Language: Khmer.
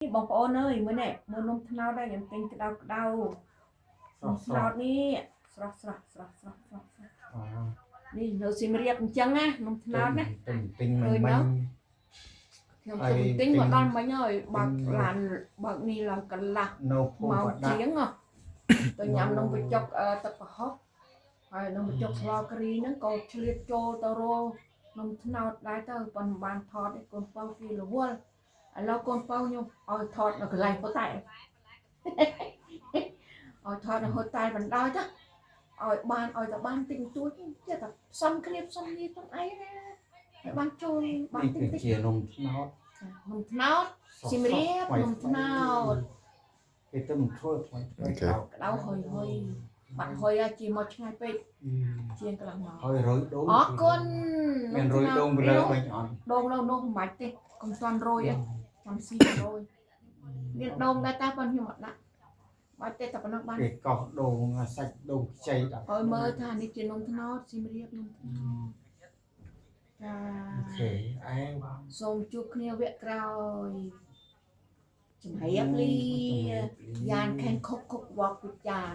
បងប្អូនអើយមើលនេះមើលនំថ្នោតដែរខ្ញុំទិញក្តៅនំថ្នោតនេះស្រស់នេះនៅសៀមរាបអញ្ចឹងណានំថ្នោតណាទិញមិនខ្ញុំទិញមកដល់មិញហើយបើកឡានបើកនេះឡើងកន្លះនៅភូមិបាជាងទៅញ៉ាំនំបញ្ចុកទឹកប្រហុកហើយនំបញ្ចុកស្លការីហ្នឹងក៏ឆ្លៀតចូលទៅរលនំថ្នោតដែរទៅប៉ុន្តែបានថតឲ្យកូនប៉ៅគេរវល់ឥឡូវកូនប៉ៅខ្ញុំឲ្យថតនៅកន្លែងប៉ុន្តែឲ្យថតនៅហូតតែបណ្ដោយទៅឲ្យតែបានទិញទួចចេះតែផ្សំគ្នាផ្សំនេះទាំងអីណាឲ្យបានចូលបានទិញជានំថ្នោតសៀមរាបនំថ្នោតគេទៅមិនធ្វើថ្មីក្តៅហុយបាត់ហុយជាមកឆ្ងាយពេកជាងកន្លះម៉ោងហើយរយដូងអរគុណមានរយដូងលើវិញអត់ដងនៅនោះមិនបាច់ទេកុំទាន់រយទេចាំស៊ីរយមានដងដែរតែប៉ុនខ្ញុំអត់ដាក់បាច់ទេតែប៉ុណ្ណឹងបានគេកោសដងសាច់ដងខ្ចីដាក់ឲ្យមើលថានេះជានំថ្នោតសៀមរាបនំថ្នោតចាអូខេឯងសូមជួបគ្នាវគ្គក្រោយជំរាបលាយ៉ានខេងខុកវ៉ាក់វិចាន